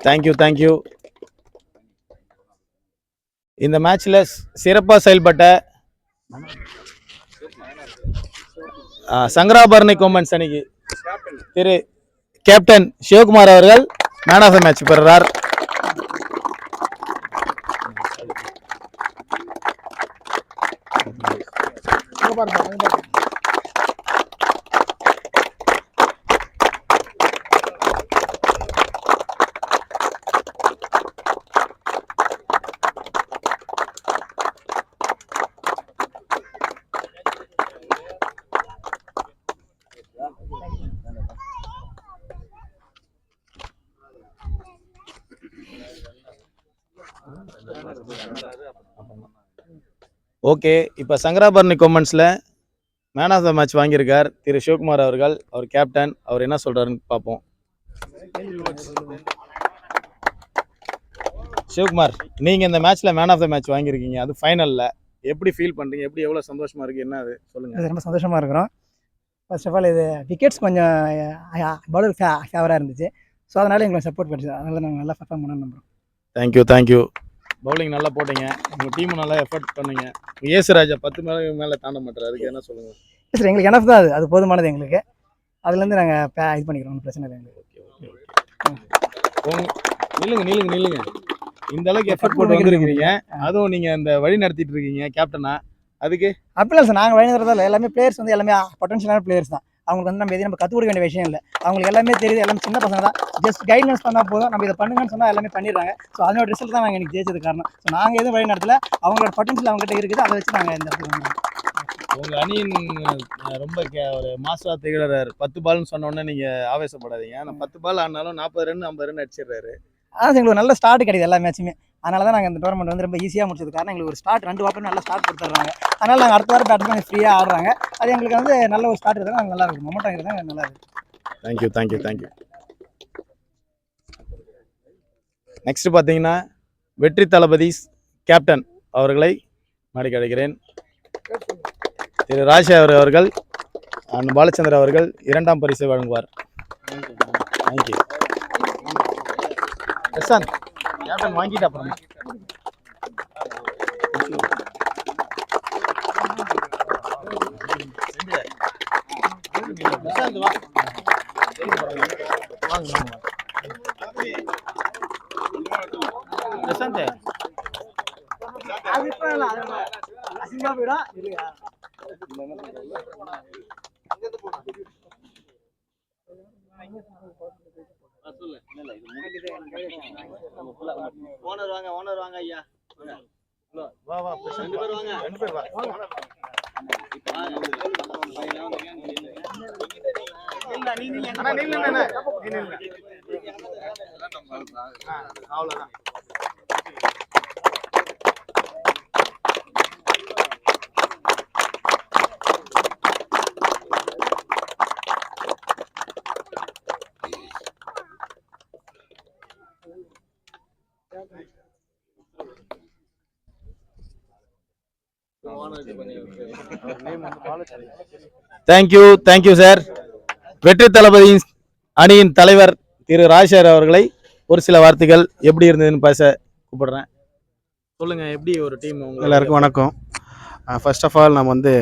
Thank you. இந்த மேட்ச்ல சிறப்பாக செயல்பட்ட சங்கராபரணி கொம்பன்ஸ் அணிக்கு திரு கேப்டன் சிவகுமார் அவர்கள் மேன் ஆஃப் த மேட்ச் பெறுறார். ஓகே, இப்போ சங்கராபரணி கொம்பன்ஸில் மேன் ஆஃப் த மேட்ச் வாங்கியிருக்கார் திரு சிவகுமார் அவர்கள். அவர் கேப்டன், அவர் என்ன சொல்கிறாருன்னு பார்ப்போம். சிவகுமார், நீங்கள் இந்த மேட்ச்சில் மேன் ஆஃப் த மேட்ச் வாங்கியிருக்கீங்க, அது ஃபைனலில் எப்படி ஃபீல் பண்ணுறீங்க? எப்படி எவ்வளோ சந்தோஷமாக இருக்குது? என்ன அது சொல்லுங்கள். ரொம்ப சந்தோஷமாக இருக்கிறோம். ஃபர்ஸ்ட் ஆஃப் ஆல் இது விக்கெட்ஸ் கொஞ்சம் பவுலர் ஃபேவராக இருந்துச்சு. ஸோ அதனால் எங்களுக்கு சப்போர்ட் பண்ணிச்சு. அதனால நாங்கள் நல்லா பர்ஃபார்ம் பண்ண நம்புகிறோம். தேங்க்யூ. பவுலிங் நல்லா போட்டீங்க, உங்கள் டீமும் நல்லா எஃபர்ட் பண்ணுங்க. ஏசுராஜா 10 மேலே தாண்ட மாட்டார், அதுக்கு என்ன சொல்லுங்கள்? சார் எங்களுக்கு எனஃப் தான், அது போதுமானது எங்களுக்கு. அதுலேருந்து நாங்கள் இது பண்ணிக்கிறோம், பிரச்சனை இல்லை எங்களுக்கு. நில்லுங்க. இந்த அளவுக்கு எஃபர்ட் போட்டு வந்துருக்கீங்க, அதுவும் நீங்கள் அந்த வழி நடத்திட்டு இருக்கீங்க கேப்டனா, அதுக்கு அப்படிலாம் சார் நாங்கள் வழி நடத்துறதில்ல. எல்லாமே பிளேயர்ஸ் வந்து எல்லாமே பொட்டன்ஷியலான பிளேயர்ஸ் தான். அவங்களுக்கு வந்து நம்ம எதையும் நம்ம கற்றுக் கொடுக்க வேண்டிய விஷயம் இல்லை. அவங்களுக்கு எல்லாமே தெரியுது, எல்லாமே சின்ன பசங்க தான். ஜஸ்ட் கைட்லைன்ஸ் பண்ணால் போதும், நம்ம இதை பண்ணுங்கன்னு சொன்னால் எல்லாமே பண்ணிடுறாங்க. ஸோ அதனோட ரிசல்ட் தான் நாங்கள் எனக்கு ஜெயிச்சது காரணம். ஸோ நாங்கள் எதுவும் வழி நடத்தல, அவங்களோட பொட்டன்ஷியல் அவங்ககிட்ட இருக்குது, அதை வச்சு நாங்கள் இந்த இடத்துக்கு வந்தோம். உங்கள் அணியின் ரொம்ப ஒரு மாஸ்டராக திகழறாரு. 10 பால்னு சொன்னோன்னே நீங்கள் ஆவேசப்படாதீங்க. நான் 10 பால் ஆனாலும் 40 ரன் 50 ரன் அடிச்சிடுறாரு. ஆனால் எங்களுக்கு நல்ல ஸ்டார்ட் கிடையாது எல்லா மேட்சுமே. அதனால தான் நாங்கள் இந்த டோர்னமெண்ட் வந்து ரொம்ப ஈஸியாக முடிச்சது காரணம் எங்களுக்கு ஒரு ஸ்டார்ட் 2 வாரம் நல்ல ஸ்டார்ட் கொடுத்துட்றாங்க. அதனால் நாங்கள் அடுத்த வாரம் பேட்ஸ்மேன் ஃப்ரீயாக ஆடுறாங்க. அது எங்களுக்கு வந்து நல்ல ஒரு ஸ்டார்ட் இருந்தால் நாங்கள் நல்லா இருக்கும், மொமெண்டம் இருந்தால் நல்லா இருக்கும். தேங்க்யூ. நெக்ஸ்ட் பார்த்தீங்கன்னா வெற்றி தளபதி கேப்டன் அவர்களை மாடிக்கு அழைக்கிறேன். திரு ராஜசேகர் அவர்கள் அண்ட் பாலச்சந்திர அவர்கள் 2ஆம் பரிசை வழங்குவார். தேங்க்யூ. பிரசாந்த் கேப்டன் வாங்கிட்டு அப்புறம் பிரசாந்த் வா பிரசாந்த் ஓனர் வாங்க ஐயா. வா ரெண்டு பேர் வா. அவ்வளோதான். Thank you sir. வெற்றி தளபதி அணியின் தலைவர் திரு ராஜசேகர் அவர்களை ஒரு சில வார்த்தைகள் எப்படி இருந்ததுன்னு பேச கூப்பிடுறேன். சொல்லுங்க, எப்படி ஒரு டீம்? எல்லாருக்கும் வணக்கம். ஃபர்ஸ்ட் ஆஃப் ஆல் நான் வந்து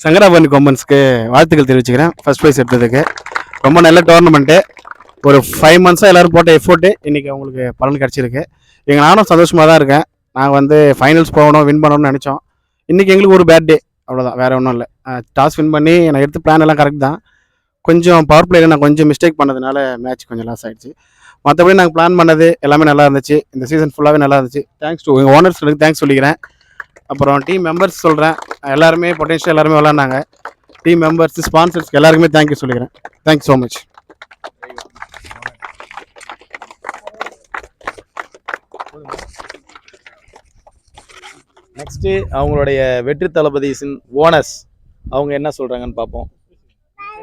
சங்கராபரணி கொம்பன்ஸ்க்கு வாழ்த்துக்கள் தெரிவிச்சுக்கிறேன். ஃபர்ஸ்ட் ப்ரைஸ் எடுத்ததுக்கு ரொம்ப நல்ல டோர்னமெண்ட்டு. ஒரு 5 மந்த்ஸாக எல்லோரும் போட்ட எஃபோர்ட்டு இன்றைக்கி அவங்களுக்கு பலன் கிடச்சிருக்கு. நானும் சந்தோஷமாக தான் இருக்கேன். நாங்கள் வந்து ஃபைனல்ஸ் போகணும், வின் பண்ணணும்னு நினச்சோம். இன்றைக்கி எங்களுக்கு ஒரு பேட் டே, அவ்வளோதான், வேறு ஒன்றும் இல்லை. டாஸ் வின் பண்ணி நான் எடுத்து பிளான் எல்லாம் கரெக்ட் தான். கொஞ்சம் பவர் பிளேயில் நான் கொஞ்சம் மிஸ்டேக் பண்ணதுனால மேட்ச் கொஞ்சம் லாஸ் ஆகிடுச்சு. மற்றபடி நாங்கள் பிளான் பண்ணது எல்லாமே நல்லா இருந்துச்சு. இந்த சீசன் ஃபுல்லாகவே நல்லா இருந்துச்சு. தேங்க்ஸ் டு எங்கள் ஓனர்ஸ்க்கு தேங்க்ஸ் சொல்லிக்கிறேன். அப்புறம் டீம் மெம்பர்ஸ் சொல்கிறேன், எல்லாருமே பொட்டன்ஷியல் எல்லாருமே விளாட்னாங்க. டீம் மெம்பர்ஸ், ஸ்பான்சர்ஸ்க்கு எல்லாருக்குமே தேங்க்யூ சொல்லிக்கிறேன். Thanks so much. நெக்ஸ்ட்டு அவங்களுடைய வெற்றி தளபதியின் ஓனர்ஸ் அவங்க என்ன சொல்கிறாங்கன்னு பார்ப்போம்.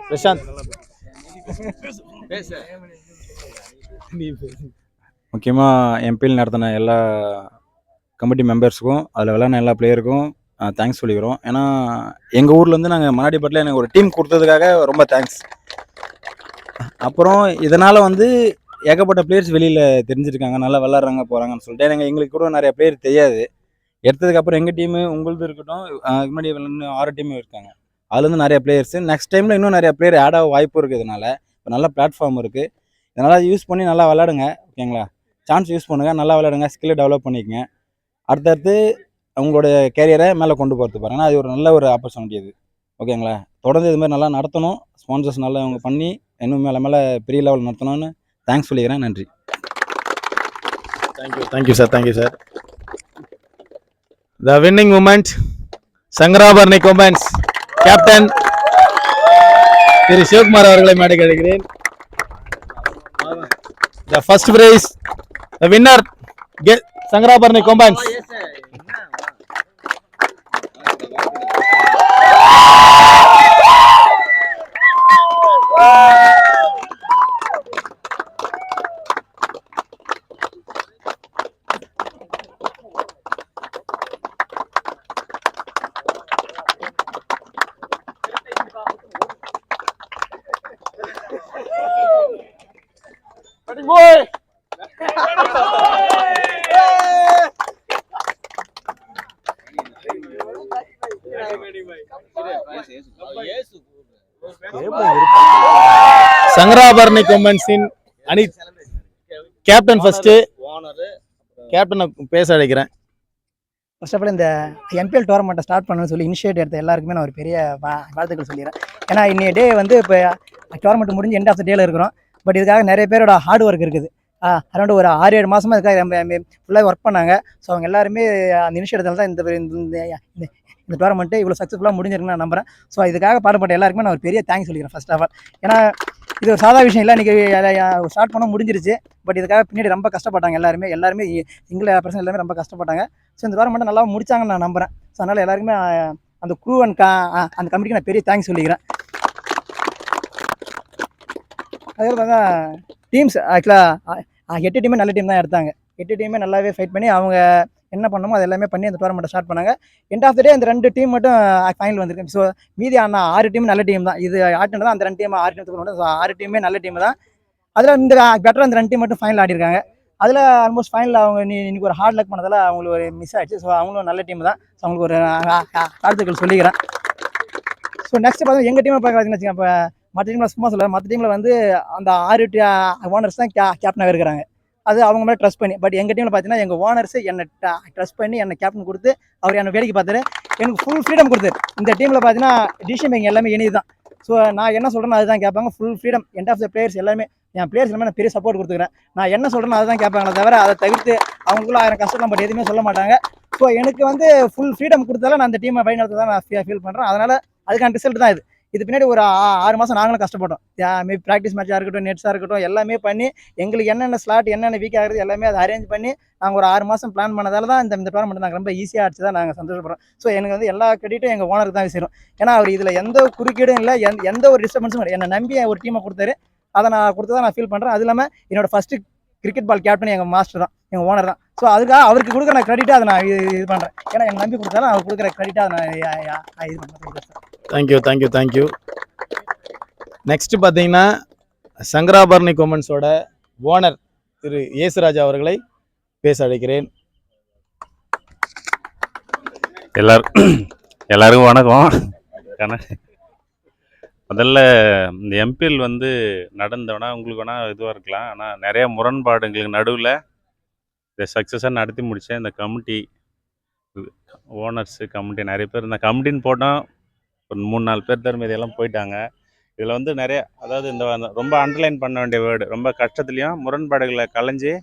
பிரசாந்த் முக்கியமாக எம்பியில் நடத்தின எல்லா கமிட்டி மெம்பர்ஸுக்கும் அதில் விளையாடின எல்லா பிளேயருக்கும் தேங்க்ஸ் சொல்லிக்கிறோம். ஏன்னா எங்கள் ஊர்லேருந்து நாங்கள் மன்னாடிப்பட்டில் எனக்கு ஒரு டீம் கொடுத்ததுக்காக ரொம்ப தேங்க்ஸ். அப்புறம் இதனால் வந்து ஏகப்பட்ட பிளேயர்ஸ் வெளியில் தெரிஞ்சிருக்காங்க, நல்லா விளாட்றாங்க போகிறாங்கன்னு சொல்லிட்டு. எனக்கு எங்களுக்கு கூட நிறைய பிளேயர் தெரியாது. எடுத்ததுக்கப்புறம் எங்கள் டீமு உங்களுது இருக்கட்டும், இதுக்கு முன்னாடி இன்னும் 6 டீமும் இருக்காங்க. அதுலேருந்து நிறைய பிளேயர்ஸு நெக்ஸ்ட் டைமில் இன்னும் நிறைய பிளேயர் ஆட் ஆக வாய்ப்பு இருக்கிறதுனால இப்போ நல்ல பிளாட்ஃபார்ம் இருக்குது. இதனால் யூஸ் பண்ணி நல்லா விளாடுங்க, ஓகேங்களா? சான்ஸ் யூஸ் பண்ணுங்கள், நல்லா விளாடுங்க, ஸ்கில்லை டெவலப் பண்ணிக்கங்க. அடுத்தடுத்து அவங்களோட கேரியரை மேலே கொண்டு போகிறது பாருங்கன்னா அது ஒரு நல்ல ஒரு ஆப்பர்ச்சுனிட்டி அது, ஓகேங்களா? தொடர்ந்து இது மாதிரி நல்லா நடத்தணும், ஸ்பான்சர்ஸ் நல்லா அவங்க பண்ணி இன்னும் மேலே மேலே பெரிய லெவல் நடத்தணும்னு தேங்க்ஸ் சொல்லிக்கிறேன். நன்றி. Thank you sir. The winning moment, Sankarabarani கொம்பன்ஸ் கேப்டன் திரு சிவகுமார் அவர்களை மேடைக்கு அழைக்கிறேன். The first prize, the winner, Sankarabarani கொம்பன்ஸ். Sankarabarani கொம்பன்ஸின் அணி கேப்டன் ஃபர்ஸ்ட் கேப்டனை பேச அழைக்கிறேன். ஃபர்ஸ்ட் ஆஃப் ஆல் இந்த என்பிஎல் டோர்னமெண்ட்டை ஸ்டார்ட் பண்ணணும்னு சொல்லி இனிஷியேட் எடுத்த எல்லாருக்குமே நான் ஒரு பெரிய வாழ்த்துக்கள் சொல்லிடுறேன். ஏன்னா இன்னைய டே வந்து இப்போ டோர்னமெண்ட் முடிஞ்சு எண்ட் ஆஃப் த டேல இருக்கிறோம். பட் இதுக்காக நிறைய பேரோட ஹார்ட் ஒர்க் இருக்குது. அரௌண்ட் ஒரு 6-7 மாதமாக இதுக்காக ஃபுல்லாக ஒர்க் பண்ணாங்க. ஸோ அவங்க எல்லாருமே அந்த இனிஷியேட்டிவ் தான் இந்த டோர்னமெண்ட்டு இவ்வளோ சக்ஸஸ்ஃபுல்லாக முடிஞ்சிருக்குன்னு நான் நம்புறேன். ஸோ இதுக்காக பாடுபட்ட எல்லாருக்குமே நான் ஒரு பெரிய தேங்க்ஸ் சொல்லிக்கிறேன் ஃபர்ஸ்ட் ஆஃப் ஆல். ஏன்னா இது ஒரு சாதா விஷயம் இல்லை, இன்றைக்கி ஸ்டார்ட் பண்ண முடிஞ்சிருச்சு. பட் இதுக்காக பின்னாடி ரொம்ப கஷ்டப்பட்டாங்க எல்லாருமே சிங்கிள் பர்சன் எல்லாமே ரொம்ப கஷ்டப்பட்டாங்க. ஸோ இந்த டோர்னமெண்ட்டை நல்லா முடிச்சாங்கன்னு நான் நம்புறேன். ஸோ அதனால் எல்லாருக்குமே அந்த க்ரூ அண்ட் அந்த கமிட்டிக்கு நான் பெரிய தேங்க்ஸ் சொல்லிக்கிறேன். அதே பார்த்தா டீம்ஸ் ஆக்சுவலாக 8 டீமே நல்ல டீம் தான் எடுத்தாங்க. 8 டீமே நல்லாவே ஃபைட் பண்ணி அவங்க என்ன பண்ணணுமோ அது எல்லாமே பண்ணி அந்த டோர்னமெண்ட்டை ஸ்டார்ட் பண்ணாங்க. எண்ட் ஆஃப் த டே அந்த 2 டீம் மட்டும் ஃபைனல் வந்திருக்கு. ஸோ மீதி 6 டீம் நல்ல டீம் தான். இது ஆட்டினது தான் அந்த 2 டீம் 6 டீம். ஸோ 6 டீமே நல்ல டீம் தான். அதில் இந்த பெட்டராக அந்த 2 டீம் மட்டும் ஃபைனல் ஆடிருக்காங்க. அதில் ஆல்மோஸ்ட் ஃபைனல் அவங்க இன்னைக்கு ஒரு ஹார்ட் லக் பண்ணதால் அவங்களுக்கு ஒரு மிஸ் ஆகிடுச்சு. ஸோ அவங்களும் நல்ல டீம் தான். ஸோ அவங்களுக்கு ஒரு வாழ்த்துக்கள் சொல்லிக்கிறேன். ஸோ நெக்ஸ்ட் பார்த்தீங்கன்னா எங்கள் டீமை பார்த்தீங்கன்னு வச்சுக்கோங்க. இப்போ மற்ற டீமில் சும்மா சொல்ல, மற்ற டீமில் வந்து அந்த 6 ஓனர்ஸ் தான் கேப்டனாக இருக்கிறாங்க. அது அவங்க மேலே ட்ரஸ்ட் பண்ணி. பட் எங்கள் டீமில் பார்த்தீங்கன்னா எங்கள் ஓனர்ஸ் என்னை ட்ரஸ்ட் பண்ணி என்னை கேப்டன் கொடுத்து அவர் என்னை வேடிக்கை பார்த்தாரு. எனக்கு ஃபுல் ஃப்ரீடம் கொடுத்தாரு. இந்த டீமில் பார்த்தீங்கன்னா டிசிஷன் மேக்கிங் எல்லாமே இனிது தான். ஸோ நான் என்ன சொல்கிறேன்னு அதுதான் கேட்பாங்க. Full freedom and of the players எல்லாமே என் பிளேயர்ஸ் எல்லாமே நான் பெரிய சப்போர்ட் கொடுத்துக்கிறேன். நான் என்ன சொல்கிறேன்னு அதை தான் கேட்பாங்களே தவிர அதை தவிர்த்து அவங்களுக்குள்ள 1000 கஷ்டம் பட் எதுவுமே சொல்ல மாட்டாங்க. ஸோ எனக்கு வந்து ஃபுல் ஃப்ரீடம் கொடுத்தால நான் அந்த டீமை பயன்படுத்த தான் நான் ஃபீல் பண்ணுறேன். அதனால் அதுக்கான ரிசல்ட் தான் இது பின்னாடி ஒரு 6 மாதம் நாங்களும் கஷ்டப்பட்டோம். மேபி ப்ராக்டிஸ் மேட்சாக இருக்கட்டும், நெட்ஸாக இருக்கட்டும், எல்லாமே பண்ணி எங்களுக்கு என்னென்ன ஸ்லாட் என்னென்ன வீக் ஆகுது எல்லாமே அதை அரேஞ்ச் பண்ணி நாங்கள் ஒரு 6 மாதம் பிளான் பண்ணதால தான் இந்த டோர்னமெண்ட் நாங்கள் ரொம்ப ஈஸியாக அடிச்சு தான் நாங்கள் சந்தோஷப்படுறோம். ஸோ எனக்கு வந்து எல்லா கிரெடிட்டும் எங்கள் ஓனருக்கு தான் சேரும். ஏன்னா அவர் இதில் எந்த குறுக்கீடும் இல்லை, எந்த ஒரு டிஸ்டர்பன்ஸும் இல்லை. என்னை நம்பி ஒரு டீமை கொடுத்தாரு. அதை நான் கொடுத்ததான் நான் ஃபீல் பண்ணுறேன். அது இல்லாமல் என்னோட ஃபஸ்ட்டு கிரிக்கெட் பால் கேப்டன் எங்கள் மாஸ்டர் தான், எங்கள் ஓனர் தான். ஸோ அதுக்காக அவருக்கு கொடுக்குற நான் கிரெடிட்டாக அதை நான் இது பண்ணுறேன். ஏன்னா என்னை நம்பி கொடுத்தாலும் அவர் கொடுக்குற கிரெடிட்டாக அதை நான் இது பண்ணுறேன். தேங்க்யூ. நெக்ஸ்ட் பார்த்தீங்கன்னா சங்கராபரணி கொம்பன்ஸோட ஓனர் திரு ஏசுராஜா அவர்களை பேச அழைக்கிறேன். எல்லாருக்கும் வணக்கம். முதல்ல இந்த எம்பிஎல் வந்து நடந்தோன்னா உங்களுக்கு வேணால் இதுவாக இருக்கலாம். ஆனால் நிறைய முரண்பாடுங்களுக்கு நடுவில் இதை சக்ஸஸாக நடத்தி முடித்தேன். இந்த கமிட்டி ஓனர்ஸு கமிட்டி நிறைய பேர் இந்த கமிட்டின்னு போட்டோம். ஒரு 3-4 பேர் தரும் இதெல்லாம் போயிட்டாங்க. இதில் வந்து நிறைய அதாவது இந்த ரொம்ப அண்டர்லைன் பண்ண வேண்டிய வேர்டு, ரொம்ப கஷ்டத்துலேயும் முரண்பாடுகளை கலைஞ்சி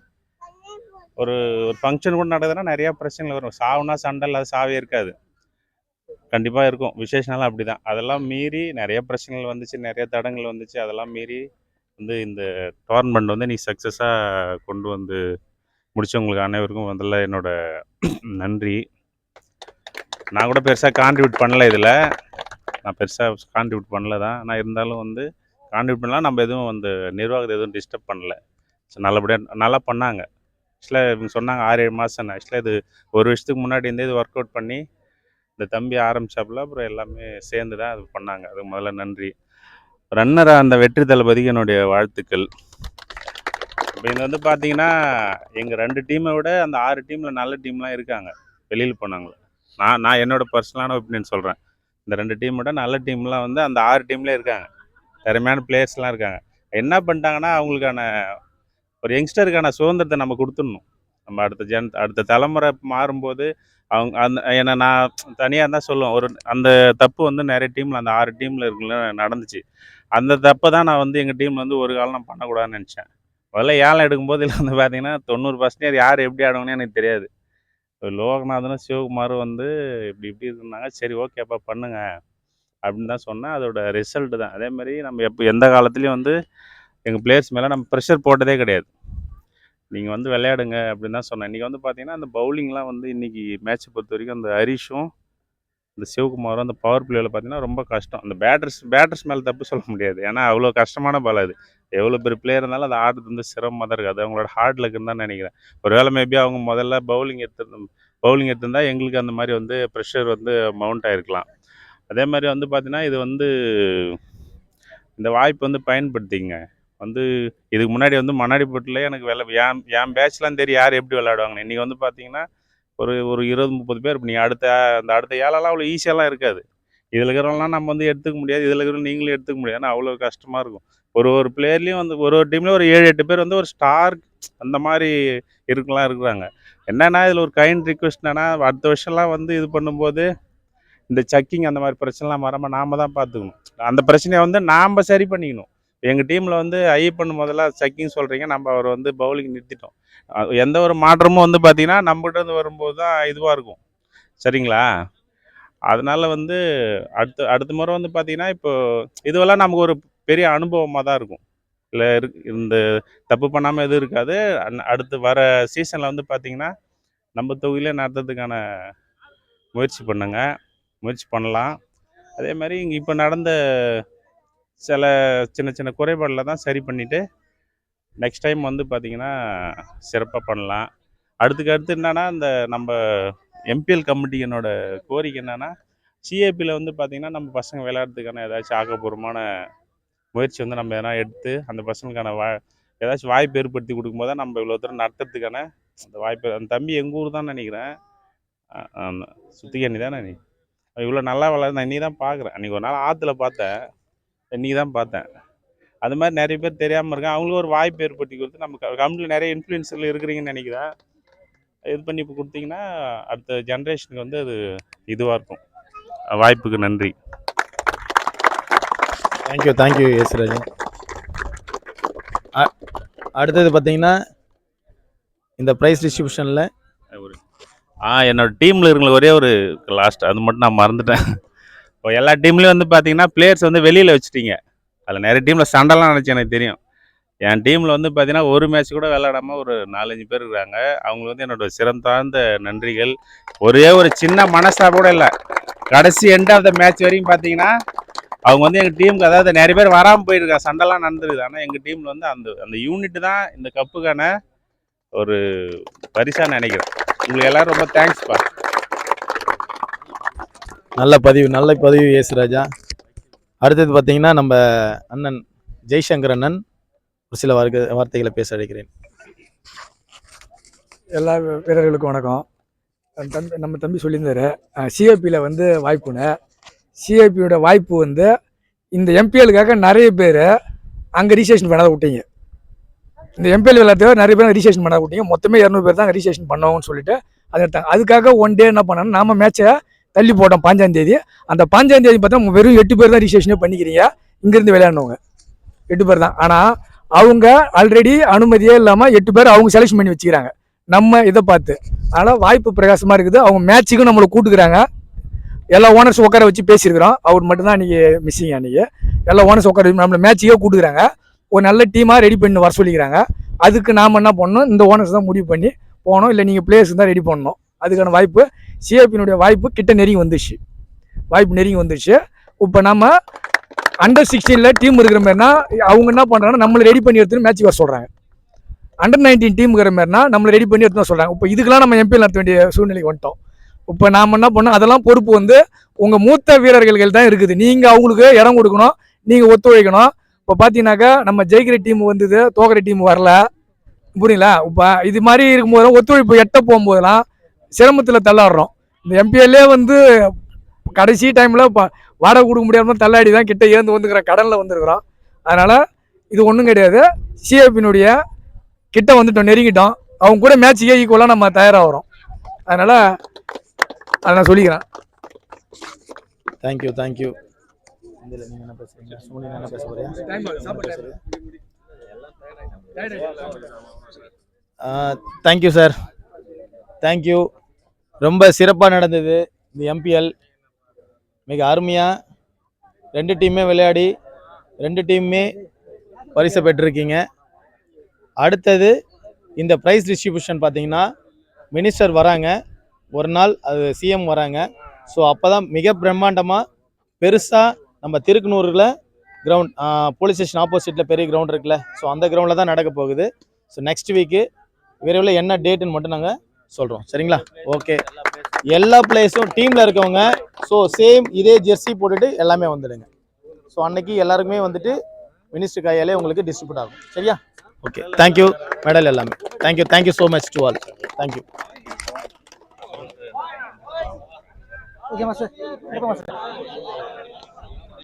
ஒரு ஃபங்க்ஷன் கூட நடக்குதுன்னா நிறையா பிரச்சனைகள் வரும். சாவுனா சண்டை இல்லாத சாவே இருக்காது, கண்டிப்பாக இருக்கும். விசேஷனாலும் அப்படி தான். அதெல்லாம் மீறி நிறைய பிரச்சனைகள் வந்துச்சு, நிறைய தடங்கள் வந்துச்சு. அதெல்லாம் மீறி வந்து இந்த டோர்னமெண்ட் வந்து நீ சக்ஸஸாக கொண்டு வந்து முடித்தவங்களுக்கு அனைவருக்கும் முதல்ல என்னோட நன்றி. நான் கூட பெருசாக கான்ட்ரிபியூட் பண்ணல, இதில் நான் பெருசாக கான்ட்ரிபியூட் பண்ணல தான். ஆனால் இருந்தாலும் வந்து கான்ட்ரிபியூட் பண்ணலாம், நம்ம எதுவும் வந்து நிர்வாகத்தை எதுவும் டிஸ்டர்ப் பண்ணல. ஸோ நல்லபடியாக நல்லா பண்ணாங்க. ஆக்சுவலாக இவங்க சொன்னாங்க 6-7 மாதம். ஆக்சுவலாக இது ஒரு வருஷத்துக்கு முன்னாடி இருந்தே இது ஒர்க் அவுட் பண்ணி இந்த தம்பி ஆரம்பிச்சாப்புல அப்புறம் எல்லாமே சேர்ந்து தான் அது பண்ணாங்க. அது முதல்ல நன்றி. ரன்னராக அந்த வெற்றி தளபதிக்கு என்னுடைய வாழ்த்துக்கள். இப்போ இது வந்து பார்த்தீங்கன்னா எங்கள் 2 டீமை விட அந்த 6 டீமில் நல்ல டீம்லாம் இருக்காங்க வெளியில் போனாங்களே. நான் என்னோட பர்சனலான ஒப்பீனியன் சொல்கிறேன். இந்த 2 டீம் விட நல்ல டீம்லாம் வந்து அந்த 6 டீம்லேயே இருக்காங்க. திறமையான பிளேயர்ஸ்லாம் இருக்காங்க. என்ன பண்ணிட்டாங்கன்னா அவங்களுக்கான ஒரு யங்ஸ்டருக்கான சுதந்திரத்தை நம்ம கொடுத்துடணும். நம்ம அடுத்த தலைமுறை மாறும்போது அவங்க அந்த ஏன்னா நான் தனியாக தான் சொல்லுவேன். அந்த தப்பு வந்து நிறைய டீமில் அந்த 6 டீமில் இருக்குள்ள நடந்துச்சு. அந்த தப்பை தான் நான் வந்து எங்கள் டீமில் வந்து ஒரு காலம் நான் பண்ணக்கூடாதுன்னு நினச்சேன். முதல்ல ஏலம் எடுக்கும்போது இதில் வந்து பார்த்தீங்கன்னா 90% யார் எப்படி ஆடுவாங்கன்னு எனக்கு தெரியாது. லோகநாதனும் சிவகுமாரும் வந்து இப்படி இருந்தாங்க. சரி ஓகேப்பா பண்ணுங்க அப்படின்னு தான் சொன்னேன். அதோட ரிசல்ட் தான். அதே மாதிரி நம்ம எந்த காலத்துலேயும் வந்து எங்கள் பிளேயர்ஸ் மேலே நம்ம ப்ரெஷர் போட்டதே கிடையாது. நீங்கள் வந்து விளையாடுங்க அப்படின்னு தான் சொன்னேன். இன்றைக்கி வந்து பார்த்தீங்கன்னா அந்த பவுலிங்லாம் வந்து இன்றைக்கி மேட்ச்சை பொறுத்த வரைக்கும் அந்த ஹரிஷும் இந்த சிவகுமாரும் அந்த பவர் பிளேயில் பார்த்தீங்கன்னா ரொம்ப கஷ்டம். அந்த பேட்டர்ஸ் மேலே தப்பு சொல்ல முடியாது. ஏன்னா அவ்வளோ கஷ்டமான பால் அது. எவ்வளோ பெரிய பிளேயர் இருந்தாலும் அது ஆடுறது வந்து சிரமமாக தான் இருக்குது. அது அவங்களோட ஹார்ட் லக்குன்னு தான் நினைக்கிறேன். ஒரு வேளை மேபி அவங்க முதல்ல பவுலிங் எடுத்திருந்தால் எங்களுக்கு அந்த மாதிரி வந்து ப்ரெஷர் வந்து மவுண்ட் ஆகிருக்கலாம். அதே மாதிரி வந்து பார்த்தீங்கன்னா இது வந்து இந்த வாய்ப்பு வந்து பயன்படுத்திங்க. வந்து இதுக்கு முன்னாடி வந்து மண்ணாடிப்பட்டில் எனக்கு என் பேட்ச்லாம் தெரியும் யார் எப்படி விளையாடுவாங்கன்னு. இன்றைக்கி வந்து பார்த்தீங்கன்னா ஒரு 20-30 பேர். இப்போ நீங்கள் அடுத்த ஏழெல்லாம் அவ்வளோ ஈஸியாலாம் இருக்காது. இதில் இருக்கிறவங்களாம் நம்ம வந்து எடுத்துக்க முடியாது. இதில் இருக்கிறவங்க நீங்களும் எடுத்துக்க முடியாது. ஏன்னா அவ்வளோ கஷ்டமாக இருக்கும். ஒரு பிளேயர்லேயும் வந்து ஒரு டீம்லேயும் ஒரு 7-8 பேர் வந்து ஒரு ஸ்டார் அந்த மாதிரி இருக்கிறாங்க. என்னென்னா இதில் ஒரு கைண்ட் ரிக்வெஸ்ட் என்னன்னா அடுத்த வருஷம்லாம் வந்து இது பண்ணும்போது இந்த சக்கிங் அந்த மாதிரி பிரச்சனைலாம் வராமல் நாம் தான் பார்த்துக்கணும். அந்த பிரச்சனையை வந்து நாம் சரி பண்ணிக்கணும். எங்கள் டீமில் வந்து ஐயப்பன் முதல்ல சக்கிங் சொல்கிறீங்க. நம்ம அவர் வந்து பவுலிங் நிறுத்திட்டோம். எந்த ஒரு மாற்றமும் வந்து பார்த்திங்கன்னா நம்மகிட்ட இருந்து வரும்போது தான் இதுவாக இருக்கும். சரிங்களா? அதனால் வந்து அடுத்த முறை வந்து பார்த்திங்கன்னா இப்போ இதுவெல்லாம் நமக்கு ஒரு பெரிய அனுபவமாக தான் இருக்கும். இல்லை இந்த தப்பு பண்ணாமல் எதுவும் இருக்காது. அடுத்து வர சீசனில் வந்து பார்த்திங்கன்னா நம்ம தொகுதியிலே நடத்துறதுக்கான முயற்சி பண்ணலாம். அதே மாதிரி இப்போ நடந்த சில சின்ன குறைபாடில் தான் சரி பண்ணிவிட்டு நெக்ஸ்ட் டைம் வந்து பார்த்திங்கன்னா சிறப்பாக பண்ணலாம். அடுத்து என்னென்னா இந்த நம்ம எம்பிஎல் கமிட்டியினோட கோரிக்கை என்னென்னா சிஏபியில் வந்து பார்த்திங்கன்னா நம்ம பசங்க விளையாடுறதுக்கான ஏதாச்சும் ஆக்கப்பூர்வமான முயற்சி வந்து நம்ம எதனா எடுத்து அந்த பசங்களுக்கான ஏதாச்சும் வாய்ப்பு ஏற்படுத்தி கொடுக்கும்போது தான் நம்ம இவ்வளோ தூரம் நடத்துறதுக்கான அந்த வாய்ப்பு. அந்த தம்பி எங்கள் ஊர் தான் நினைக்கிறேன். சுத்திகண்ணி தானே நீ இவ்வளோ நல்லா நான் இன்னி தான் பார்க்குறேன். அன்றைக்கி ஒரு நாள் ஆற்றுல பார்த்தேன். இன்றைக்கி தான் பார்த்தேன். அது மாதிரி நிறைய பேர் தெரியாமல் இருக்காங்க. அவங்களும் ஒரு வாய்ப்பு ஏற்படுத்தி கொடுத்து நம்ம கம்பெனியில் நிறைய இன்ஃப்ளூயன்ஸில் இருக்கிறீங்கன்னு நினைக்கிறேன். இது பண்ணி இப்போ கொடுத்தீங்கன்னா அடுத்த ஜென்ரேஷனுக்கு வந்து அது இதுவாக இருக்கும். வாய்ப்புக்கு நன்றி. தேங்க்யூ யேசுராஜன். அடுத்தது பார்த்தீங்கன்னா இந்த ப்ரைஸ் டிஸ்ட்ரிபியூஷனில் என்னோட டீமில் இருக்கிற ஒரே ஒரு லாஸ்ட் அது மட்டும் நான் மறந்துட்டேன். இப்போ எல்லா டீம்லேயும் வந்து பார்த்தீங்கன்னா பிளேயர்ஸ் வந்து வெளியில் வச்சுட்டீங்க. அதில் நிறைய டீமில் சண்டைலாம் நினச்சி எனக்கு தெரியும். என் டீமில் வந்து பார்த்தீங்கன்னா ஒரு மேட்ச் கூட விளையாடாமல் ஒரு 4-5 பேர் இருக்கிறாங்க. அவங்களுக்கு வந்து என்னோட சிறந்தாழ்ந்த நன்றிகள். ஒரே ஒரு சின்ன மனசாக கூட இல்லை. கடைசி எண்ட் ஆஃப் த மேட்ச் வரைக்கும் பார்த்தீங்கன்னா அவங்க வந்து எங்கள் டீமுக்கு அதாவது நிறைய பேர் வராமல் போயிருக்காங்க. சண்டைலாம் நடந்துருக்குது. ஆனால் எங்கள் டீமில் வந்து அந்த யூனிட் தான் இந்த கப்புக்கான ஒரு பரிசாக நினைக்கிறேன். உங்களுக்கு எல்லோரும் ரொம்ப தேங்க்ஸ்ப்பா. நல்ல பதிவு யேசுராஜா. அடுத்தது பார்த்தீங்கன்னா நம்ம அண்ணன் ஜெய்சங்கர் அண்ணன் ஒரு சில வார்த்தைகளை பேச அழைக்கிறேன். எல்லா வீரர்களுக்கும் வணக்கம். நம்ம தம்பி சொல்லியிருந்தாரு சிஏபியில் வந்து வாய்ப்புன்னு. சிஏபியோட வாய்ப்பு வந்து இந்த எம்பிஎலுக்காக நிறைய பேர் அங்கே ரிஜிஸ்ட்ரேஷன் பண்ணாத விட்டீங்க. இந்த எம்பிஎல் விளையாட்டுக்காக நிறைய பேர் ரிஜிஸ்ட்ரேஷன் பண்ணாத விட்டீங்க. மொத்தமே 200 பேர் தான் ரிஜிஸ்ட்ரேஷன் பண்ணுவாங்கன்னு சொல்லிட்டு அதை எடுத்தாங்க. அதுக்காக ஒன் டே என்ன பண்ணோம்னா நம்ம மேட்சை தள்ளி போட்டோம் 5ஆம் தேதி. அந்த 5ஆம் தேதி பார்த்தா வெறும் 8 பேர் தான் ரிஜிஸ்ட்ரேஷனே பண்ணிக்கிறீங்க. இங்கேருந்து விளையாடினவங்க 8 பேர் தான். ஆனால் அவங்க ஆல்ரெடி அனுமதியே இல்லாமல் 8 பேர் அவங்க செலக்ஷன் பண்ணி வச்சுக்கிறாங்க நம்ம இதை பார்த்து. அதனால் வாய்ப்பு பிரகாசமாக இருக்குது. அவங்க மேட்சுக்கும் நம்மளை கூட்டுக்கிறாங்க. எல்லா ஓனர்ஸ் உட்கார வச்சு பேசியிருக்கிறோம். அவர் மட்டும்தான் அன்றைக்கி மிஸ்ஸிங். அன்றைக்கி எல்லா ஓனர்ஸ் உட்கார வச்சு நம்மளை மேட்சுக்கே கூட்டுக்கிறாங்க. ஒரு நல்ல டீமாக ரெடி பண்ணி வர சொல்லிக்கிறாங்க. அதுக்கு நாம் என்ன பண்ணணும், இந்த ஓனர்ஸ் தான் முடிவு பண்ணி போகணும். இல்லை நீங்கள் பிளேயர்ஸ் தான் ரெடி பண்ணணும். அதுக்கான வாய்ப்பு சிஏபியினுடைய வாய்ப்பு கிட்ட நெருங்கி வந்துடுச்சு. இப்போ நம்ம அண்டர் 16 டீம் இருக்கிற மாதிரினா அவங்க என்ன பண்ணுறாங்கன்னா நம்மளை ரெடி பண்ணி எடுத்துன்னு மேட்ச் வர சொல்கிறாங்க. அண்டர் 19 டீம் இருக்கிற மாதிரினா நம்மளை ரெடி பண்ணி எடுத்துன்னு சொல்கிறாங்க. இப்போ இதுக்கெல்லாம் நம்ம எம்பிஎல் நடத்த வேண்டிய சூழ்நிலைக்கு வந்துட்டோம். இப்போ நாம் என்ன பண்ணோம், அதெல்லாம் பொறுப்பு வந்து உங்கள் மூத்த வீரர்கள் தான் இருக்குது. நீங்கள் அவங்களுக்கு இடம் கொடுக்கணும், நீங்கள் ஒத்துழைக்கணும். இப்போ பார்த்தீங்கன்னாக்கா நம்ம ஜெயிக்கிற டீம் வந்தது, தோக்கிற டீம் வரல. புரியுங்களா? இப்போ இது மாதிரி இருக்கும்போது ஒத்துழைப்பு எட்ட போகும்போதெல்லாம் சிரமத்தில் தள்ளாடுறோம். இந்த எம்பிஎல்லே வந்து கடைசி டைமில் வாடகை கொடுக்க முடியாமல் தள்ளாடி தான் கிட்ட ஏந்து வந்துக்கிற கடனில் வந்துருக்குறோம். அதனால் இது ஒன்றும் கிடையாது. சிஏபியினுடைய கிட்ட வந்துட்டோம், நெருங்கிட்டோம். அவங்க கூட மேட்சுக்கே ஈக்குவலாக நம்ம தயாராகிறோம். அதனால் அதை நான் சொல்லிக்கிறேன். Thank you thank you. நீங்கள் என்ன பேசுறீங்க? சுமதி என்ன பேச போறியா? Thank you sir, thank you. ரொம்ப சிறப்பாக நடந்தது இந்த எம்பிஎல். மிக அருமையாக 2 டீமே விளையாடி 2 டீமுமே பரிசை பெற்றிருக்கீங்க. அடுத்தது இந்த ப்ரைஸ் டிஸ்ட்ரிபியூஷன் பார்த்தீங்கன்னா மினிஸ்டர் வராங்க ஒரு நாள், அது சிஎம் வராங்க. ஸோ அப்போ தான் மிக பிரம்மாண்டமாக பெருசாக நம்ம திருக்குனூரில் கிரவுண்ட், போலீஸ் ஸ்டேஷன் ஆப்போசிட்டில் பெரிய கிரவுண்ட் இருக்குல்ல, ஸோ அந்த கிரவுண்டில் தான் நடக்க போகுது. ஸோ நெக்ஸ்ட் வீக்கு விரைவில் என்ன டேட்டுன்னு மட்டும் நாங்கள் சொல்கிறோம். சரிங்களா? ஓகே. எல்லா பிளேயர்ஸும் டீமில் இருக்கவங்க ஸோ சேம் இதே ஜெர்சி போட்டுட்டு எல்லாமே வந்துடுங்க. ஸோ அன்னைக்கு எல்லாருக்குமே வந்துட்டு மினிஸ்டர் கையாலே உங்களுக்கு டிஸ்ட்ரிபியூட் ஆகும். சரியா? ஓகே. தேங்க்யூ. மெடல் எல்லாமே. Thank you. Thank you so much to all. Thank you. Okay master.